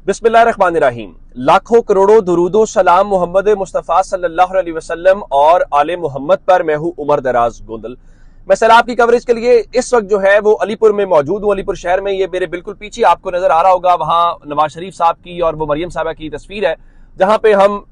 बिस्मिल्लाहिर्रहमानिर्रहीम। लाखों करोड़ों दुरूदो सलाम मोहम्मद मुस्तफ़ा सल्लल्लाहु अलैहि वसल्लम और आले मोहम्मद पर। मैं हूँ उमर दराज गोंदल। मैं सैलाब की कवरेज के लिए इस वक्त जो है वो अलीपुर में मौजूद हूँ। अलीपुर शहर में, ये मेरे बिल्कुल पीछे आपको नजर आ रहा होगा, वहाँ नवाज शरीफ साहब की और वो मरियम साहबा की तस्वीर है, जहाँ पे हम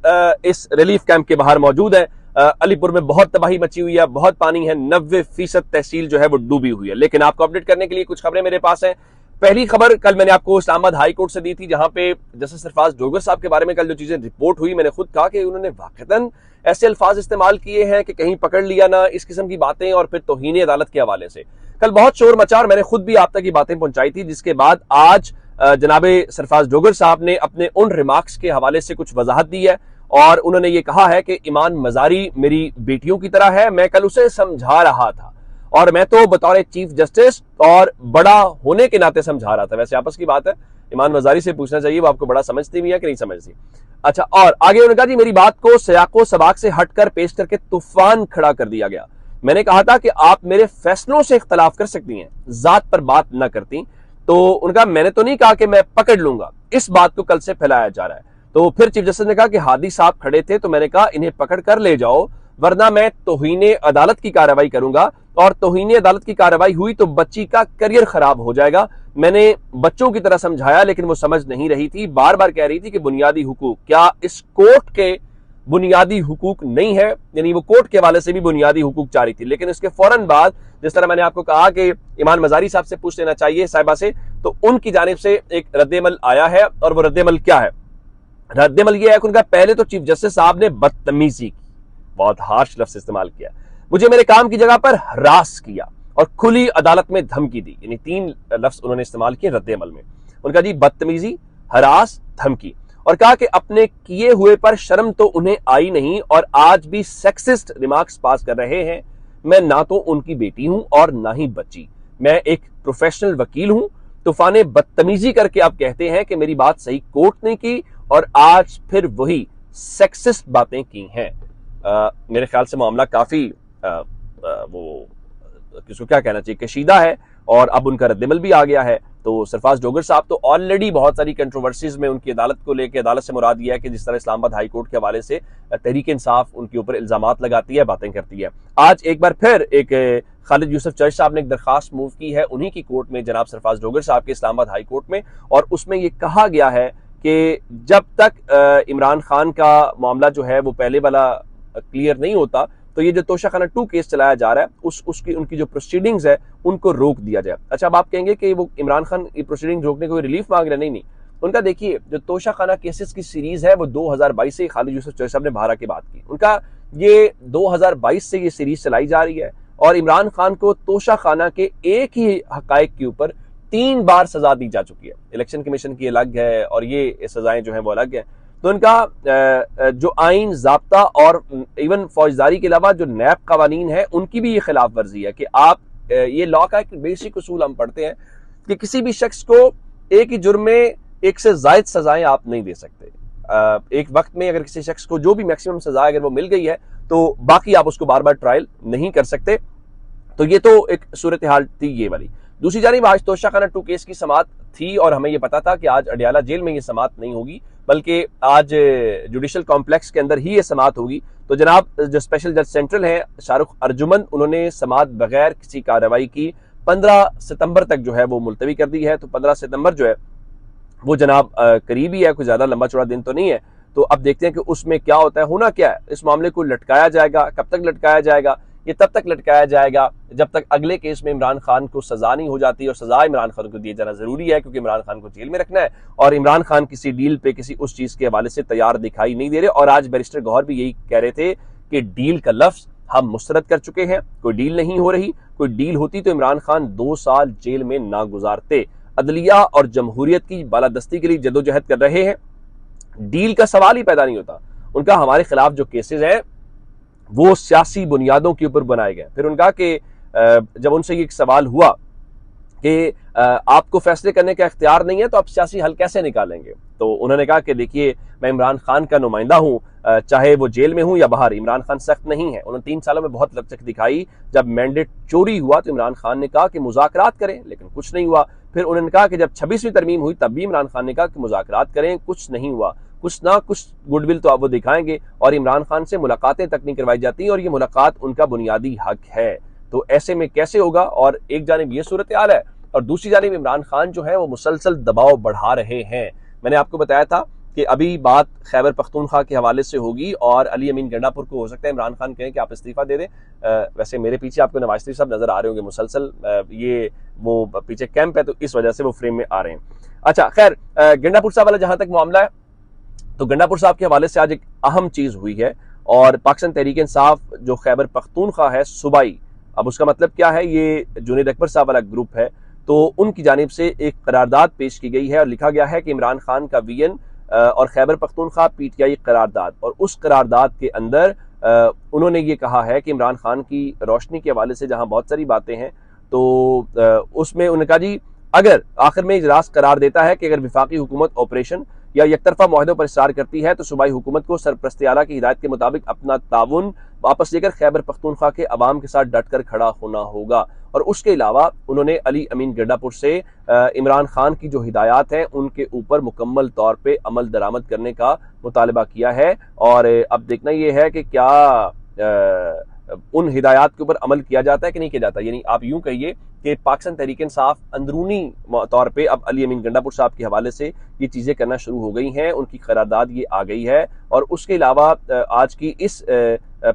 इस रिलीफ कैंप के बाहर मौजूद है। अलीपुर में बहुत तबाही मची हुई है, बहुत पानी है, 90% तहसील जो है वो डूबी हुई है। लेकिन आपको अपडेट करने के लिए कुछ खबरें मेरे पास हैं। पहली खबर कल मैंने आपको इस्लामाबाद हाई कोर्ट से दी थी, जहां पे जस्टिस सरफराज डोगर साहब के बारे में कल जो चीजें रिपोर्ट हुई, मैंने खुद कहा कि उन्होंने वाकईतन ऐसे अल्फाज इस्तेमाल किए हैं कि कहीं पकड़ लिया ना, इस किस्म की बातें, और फिर तौहीन अदालत के हवाले से कल बहुत शोर मचा और मैंने खुद भी आप तक ये बातें पहुंचाई थी। जिसके बाद आज जनाबे सरफराज डोगर साहब ने अपने उन रिमार्क्स के हवाले से कुछ वजाहत दी है और उन्होंने ये कहा है कि ईमान मजारी मेरी बेटियों की तरह है, मैं कल उसे समझा रहा था और मैं तो बतौर चीफ जस्टिस और बड़ा होने के नाते समझा रहा था। वैसे आपस की बात है, ईमान मजारी से पूछना चाहिए वो आपको बड़ा समझती भी है कि नहीं समझती। अच्छा, और आगे उन्होंने कहा जी मेरी बात को सियाको सबाक से हटकर पेश करके तूफान खड़ा कर दिया गया। मैंने कहा था कि आप मेरे फैसलों से इख्तलाफ कर सकती हैं, जात पर बात न करती। तो उनका मैंने तो नहीं कहा कि मैं पकड़ लूंगा, इस बात को कल से फैलाया जा रहा है। तो फिर चीफ जस्टिस ने कहा कि हादी साहब खड़े थे तो मैंने कहा इन्हें पकड़ कर ले जाओ, वरना मैं तौहीन अदालत की कार्रवाई करूंगा, और तौहीन अदालत की कार्रवाई हुई तो बच्ची का करियर खराब हो जाएगा। मैंने बच्चों की तरह समझाया लेकिन वो समझ नहीं रही थी, बार बार कह रही थी कि बुनियादी हुकूक, क्या इस कोर्ट के बुनियादी हुकूक नहीं है, यानी वो कोर्ट के हवाले से भी बुनियादी हुकूक चाह रही थी। लेकिन इसके फौरन बाद, जिस तरह मैंने आपको कहा कि ईमान मजारी साहब से पूछ लेना चाहिए साहिबा से, तो उनकी जानिब से एक रद्देमल आया है। और वो रद्देमल क्या है? रद्देमल ये है कि उनका पहले तो चीफ जस्टिस साहब ने बदतमीजी की, बहुत हार्श लफ्ज इस्तेमाल किया, मुझे मेरे काम की जगह पर हरास किया और खुली अदालत में धमकी दी। यानी 3 लफ्ज उन्होंने इस्तेमाल किए रद्देमल में। उनका जी बदतमीजी, हरास, धमकी, और कहा कि अपने किए हुए पर शर्म तो उन्हें आई नहीं और आज भी सेक्सिस्ट रिमार्क्स पास कर रहे हैं। मैं ना तो उनकी बेटी हूं और ना ही बच्ची, मैं एक प्रोफेशनल वकील हूं। तूफाने बदतमीजी करके आप कहते हैं कि मेरी बात सही कोर्ट ने की और आज फिर वही सेक्सिस्ट बातें की हैं। मेरे ख्याल से मामला काफी वो किसको क्या कहना चाहिए, कशीदा है, और अब उनका रद्देमल भी आ गया है। तो सरफराज डोगर साहब तो ऑलरेडी बहुत सारी कंट्रोवर्सीज में उनकी अदालत को लेकर, अदालत से मुराद यह है कि जिस तरह इस्लामाबाद हाई कोर्ट के हवाले से तहरीक इंसाफ उनके ऊपर इल्जामात लगाती है, बातें करती है। आज एक बार फिर एक खालिद यूसुफ चर्च साहब ने एक दरखास्त मूव की है उन्हीं की कोर्ट में, जनाब सरफराज डोगर साहब के इस्लामाबाद हाई कोर्ट में, और उसमें यह कहा गया है कि जब तक इमरान खान का मामला जो है वो पहले वाला क्लियर नहीं होता, तो ये जो तोशाखाना 2 केस चलाया जा रहा है उसकी उनकी जो प्रोसीडिंग्स है उनको रोक दिया जाए। अच्छा, अब आप कहेंगे कि वो इमरान खान की प्रोसीडिंग रोकने को रिलीफ मांग रहे हैं। नहीं, उनका देखिए जो तोशाखाना केसेस की सीरीज है वो 2022 से खालिद यूसुफ चौधरी साहब ने बाहर की बात की, उनका ये 2022 से ये सीरीज चलाई जा रही है और इमरान खान को तोशाखाना के एक ही हकायक के ऊपर 3 बार सजा दी जा चुकी है। इलेक्शन कमीशन की अलग है और ये सजाएं जो है वो अलग है। तो इनका जो आइन, ज़ाब्ता और इवन फौजदारी के अलावा जो नैब कवानीन है उनकी भी ये खिलाफ वर्जी है कि आप ये लॉ का एक बेसिक उसूल हम पढ़ते हैं कि किसी भी शख्स को एक ही जुर्म में एक से जायद सजाएं आप नहीं दे सकते। एक वक्त में अगर किसी शख्स को जो भी मैक्सिमम सजा अगर वो मिल गई है तो बाकी आप उसको बार बार ट्रायल नहीं कर सकते। तो ये तो एक सूरत हाल थी ये वाली। दूसरी जानिब आज तोशाखाना 2 केस की समाअत थी और हमें यह पता था कि आज अडियाला जेल में ये समाअत नहीं होगी, बल्कि आज जुडिशल कॉम्प्लेक्स के अंदर ही ये समाअत होगी। तो जनाब जो स्पेशल जज सेंट्रल हैं शाहरुख अर्जुमन, उन्होंने समाअत बगैर किसी कार्रवाई की 15 सितंबर तक जो है वो मुलतवी कर दी है। तो 15 सितंबर जो है वो जनाब करीब ही है, कोई ज्यादा लंबा चौड़ा दिन तो नहीं है। तो अब देखते हैं कि उसमें क्या होता है। होना क्या है, इस मामले को लटकाया जाएगा। कब तक लटकाया जाएगा? ये तब तक लटकाया जाएगा जब तक अगले केस में इमरान खान को सजा नहीं हो जाती, और सजा इमरान खान को दिए जाना जरूरी है क्योंकि इमरान खान को जेल में रखना है और इमरान खान किसी डील पे, किसी उस चीज के हवाले से तैयार दिखाई नहीं दे रहे। और आज बैरिस्टर गौहर भी यही कह रहे थे कि डील का लफ्ज हम मुस्तरद कर चुके हैं, कोई डील नहीं हो रही। कोई डील होती तो इमरान खान 2 साल जेल में ना गुजारते। अदलिया और जमहूरियत की बालादस्ती के लिए जदोजहद कर रहे हैं, डील का सवाल ही पैदा नहीं होता। उनका हमारे खिलाफ जो केसेस हैं वो सियासी बुनियादों के ऊपर बनाए गए। फिर उनका कि जब उनसे ये सवाल हुआ कि आपको फैसले करने का इख्तियार नहीं है तो आप सियासी हल कैसे निकालेंगे, तो उन्होंने कहा कि देखिए मैं इमरान खान का नुमाइंदा हूं, चाहे वो जेल में हूं या बाहर। इमरान खान सख्त नहीं है। उन्होंने 3 सालों में बहुत लचक दिखाई। जब मैंडेट चोरी हुआ तो इमरान खान ने कहा कि मुज़ाकरात करें, लेकिन कुछ नहीं हुआ। پھر انہوں نے کہا کہ جب 26ویں ترمیم ہوئی تب بھی عمران خان نے کہا کہ مذاکرات کریں، کچھ نہیں ہوا، کچھ نہ کچھ گڈ ول تو آپ وہ دکھائیں گے، اور عمران خان سے ملاقاتیں تک نہیں کروائی جاتی اور یہ ملاقات ان کا بنیادی حق ہے۔ تو ایسے میں کیسے ہوگا؟ اور ایک جانب یہ صورتحال ہے اور دوسری جانب عمران خان جو ہے وہ مسلسل دباؤ بڑھا رہے ہیں۔ میں نے آپ کو بتایا تھا کہ ابھی بات خیبر پختونخوا کے حوالے سے ہوگی اور علی امین گنڈا پور کو ہو سکتا ہے عمران خان کہیں کہ آپ استعفیٰ دے دیں۔ ویسے میرے پیچھے آپ کو نواز شریف صاحب نظر آ رہے ہوں گے مسلسل، یہ وہ پیچھے کیمپ ہے تو اس وجہ سے وہ فریم میں آ رہے ہیں۔ اچھا خیر، گنڈا پور صاحب والا جہاں تک معاملہ ہے تو گنڈا پور صاحب کے حوالے سے آج ایک اہم چیز ہوئی ہے، اور پاکستان تحریک انصاف جو خیبر پختونخوا ہے صوبائی، اب اس کا مطلب کیا ہے، یہ جنید اکبر صاحب والا گروپ ہے، تو ان کی جانب سے ایک قرارداد پیش کی گئی ہے اور لکھا گیا ہے کہ عمران خان کا وی این اور Khyber Pakhtunkhwa P T I قرارداد، اور اس قرارداد کے اندر انہوں نے یہ کہا ہے کہ عمران خان کی روشنی کے حوالے سے جہاں بہت ساری باتیں ہیں تو اس میں انہوں نے کہا جی اگر آخر میں اجلاس قرار دیتا ہے کہ اگر وفاقی حکومت آپریشن یا یک طرفہ معاہدوں پر اصرار کرتی ہے تو صوبائی حکومت کو سرپرست اعلیٰ کی ہدایت کے مطابق اپنا تعاون واپس لے کر خیبر پختونخوا کے عوام کے ساتھ ڈٹ کر کھڑا ہونا ہوگا۔ اور اس کے علاوہ انہوں نے علی امین گنڈا پور سے عمران خان کی جو ہدایات ہیں ان کے اوپر مکمل طور پہ عمل درآمد کرنے کا مطالبہ کیا ہے، اور اب دیکھنا یہ ہے کہ کیا ان ہدایات کے اوپر عمل کیا جاتا ہے کہ نہیں کیا جاتا۔ یعنی آپ یوں کہیے کہ پاکستان تحریک انصاف اندرونی طور پہ اب علی امین گنڈا پور صاحب کے حوالے سے یہ چیزیں کرنا شروع ہو گئی ہیں، ان کی قرارداد یہ آ گئی ہے، اور اس کے علاوہ آج کی اس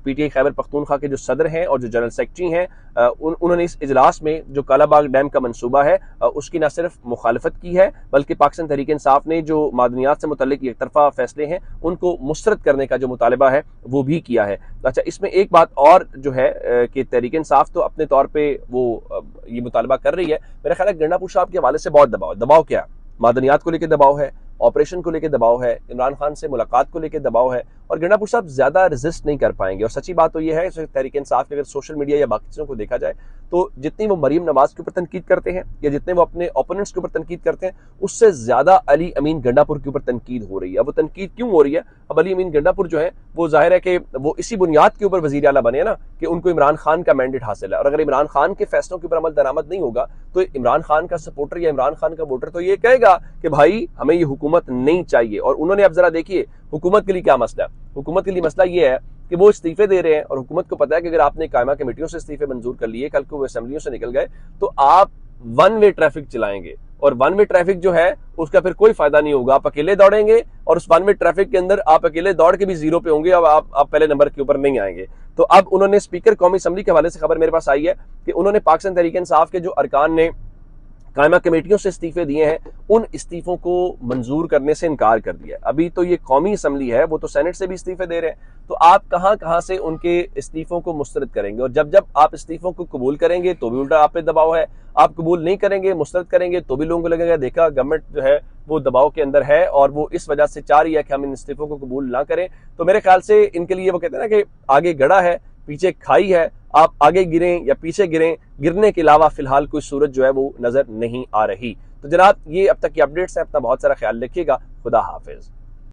P T I Khyber Pakhtunkhwa کے جو صدر ہیں اور جو جنرل سیکرٹری ہیں انہوں نے اس اجلاس میں جو کالا باغ ڈیم کا منصوبہ ہے اس کی نہ صرف مخالفت کی ہے بلکہ پاکستان تحریک انصاف نے جو معدنیات سے متعلق ایک طرفہ فیصلے ہیں ان کو مسترد کرنے کا جو مطالبہ ہے وہ بھی کیا ہے۔ اچھا، اس میں ایک بات اور جو ہے کہ تحریک انصاف تو اپنے طور پہ وہ یہ مطالبہ کر رہی ہے، میرا خیال ہے گنڈا پور صاحب کے حوالے سے بہت دباؤ کیا ہے، معدنیات کو لے کے دباؤ ہے، آپریشن کو لے کے دباؤ ہے، عمران خان سے ملاقات کو لے کے دباؤ ہے، اور گنڈا پور صاحب زیادہ ریزسٹ نہیں کر پائیں گے۔ اور سچی بات تو یہ ہے تحریک انصاف کے اگر سوشل میڈیا یا باقی چیزوں کو دیکھا جائے تو جتنی وہ مریم نواز کے اوپر تنقید کرتے ہیں یا جتنے وہ اپنے اوپوننٹس کے اوپر تنقید کرتے ہیں اس سے زیادہ علی امین گنڈا پور کے اوپر تنقید ہو رہی ہے۔ اب وہ تنقید کیوں ہو رہی ہے؟ اب علی امین گنڈا پور جو ہے وہ ظاہر ہے کہ وہ اسی بنیاد کے اوپر وزیر اعلیٰ بنے نا کہ ان کو عمران خان کا مینڈیٹ حاصل ہے، اور اگر عمران خان کے فیصلوں کے اوپر عمل درآمد نہیں ہوگا تو عمران خان کا سپورٹر یا عمران خان کا ووٹر تو یہ کہے گا کہ بھائی ہمیں یہ حکومت نہیں چاہیے۔ اور انہوں نے اب ذرا دیکھیے حکومت کے لیے کیا مسئلہ ہے، حکومت کے لیے مسئلہ یہ ہے کہ وہ استعفے دے رہے ہیں، اور حکومت کو پتا ہے کہ اگر آپ نے قائمہ کمیٹیوں سے استعفے منظور کر لیے، کل کو وہ اسمبلیوں سے نکل گئے تو آپ ون وے ٹریفک چلائیں گے، اور ون وے ٹریفک جو ہے اس کا پھر کوئی فائدہ نہیں ہوگا، آپ اکیلے دوڑیں گے اور اس ون وے ٹریفک کے اندر آپ اکیلے دوڑ کے بھی زیرو پہ ہوں گے اور آپ پہلے نمبر کے اوپر نہیں آئیں گے۔ تو اب انہوں نے اسپیکر قومی اسمبلی کے حوالے سے خبر میرے پاس آئی ہے کہ انہوں نے پاکستان تحریک انصاف کے جو ارکان نے قائمہ کمیٹیوں سے استعفے دیے ہیں ان استعفوں کو منظور کرنے سے انکار کر دیا ہے۔ ابھی تو یہ قومی اسمبلی ہے، وہ تو سینٹ سے بھی استعفے دے رہے ہیں، تو آپ کہاں سے ان کے استعفوں کو مسترد کریں گے؟ اور جب آپ استعفوں کو قبول کریں گے تو بھی الٹا آپ پہ دباؤ ہے، آپ قبول نہیں کریں گے، مسترد کریں گے تو بھی لوگوں کو لگے گا دیکھا گورنمنٹ جو ہے وہ دباؤ کے اندر ہے اور وہ اس وجہ سے چاہ رہی ہے کہ ہم ان استعفوں کو قبول نہ کریں۔ تو میرے خیال سے ان کے لیے وہ کہتے ہیں نا کہ آگے گڑھا ہے پیچھے کھائی ہے، آپ آگے گریں یا پیچھے گریں، گرنے کے علاوہ فی الحال کوئی صورت جو ہے وہ نظر نہیں آ رہی۔ تو جناب یہ اب تک کی اپڈیٹس ہیں، اپنا بہت سارا خیال رکھیے گا، خدا حافظ۔